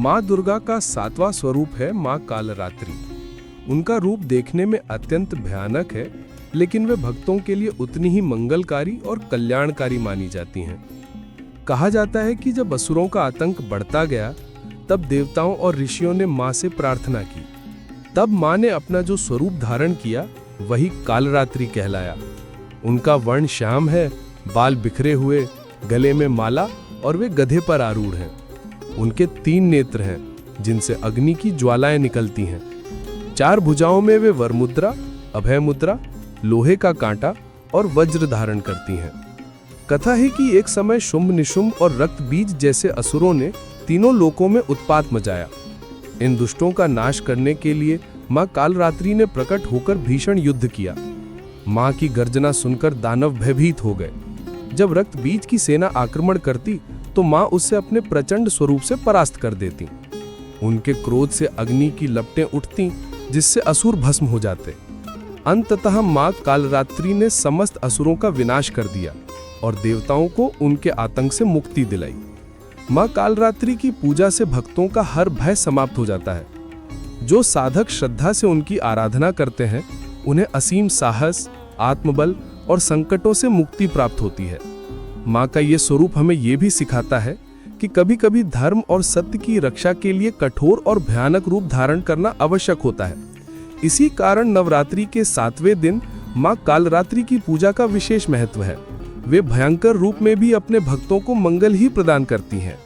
माँ दुर्गा का सातवां स्वरूप है माँ कालरात्रि। उनका रूप देखने में अत्यंत भयानक है, लेकिन वे भक्तों के लिए उतनी ही मंगलकारी और कल्याणकारी मानी जाती हैं। कहा जाता है कि जब असुरों का आतंक बढ़ता गया, तब देवताओं और ऋषियों ने माँ से प्रार्थना की। तब माँ ने अपना जो स्वरूप धारण किया वही कालरात्रि कहलाया। उनका वर्ण श्याम है, बाल बिखरे हुए, गले में माला और वे गधे पर आरूढ़ हैं। उनके 3 नेत्र हैं जिनसे अग्नि की ज्वालाएं निकलती हैं। 4 भुजाओं में वे वरमुद्रा, अभय मुद्रा, लोहे का कांटा और वज्र धारण करती हैं। कथा है कि एक समय शुंभ निशुंभ और रक्त बीज जैसे असुरों ने तीनों लोकों में उत्पात मचाया। इन दुष्टों का नाश करने के लिए माँ कालरात्रि ने प्रकट होकर भीषण युद्ध किया। माँ की गर्जना सुनकर दानव भयभीत हो गए। जब रक्त बीज की सेना आक्रमण करती तो माँ उससे अपने प्रचंड स्वरूप से परास्त कर देती। उनके क्रोध से अग्नि की लपटें उठती, जिससे असुर भस्म हो जाते। अंततः माँ कालरात्रि ने समस्त असुरों का विनाश कर दिया और देवताओं को उनके आतंक से मुक्ति दिलाई। माँ कालरात्रि की पूजा से भक्तों का हर भय समाप्त हो जाता है। जो साधक श्रद्धा से उनकी आराधना करते हैं, उन्हें असीम साहस, आत्मबल और संकटों से मुक्ति प्राप्त होती है। माँ का ये स्वरूप हमें ये भी सिखाता है कि कभी कभी धर्म और सत्य की रक्षा के लिए कठोर और भयानक रूप धारण करना आवश्यक होता है। इसी कारण नवरात्रि के 7वें दिन माँ कालरात्रि की पूजा का विशेष महत्व है। वे भयंकर रूप में भी अपने भक्तों को मंगल ही प्रदान करती हैं।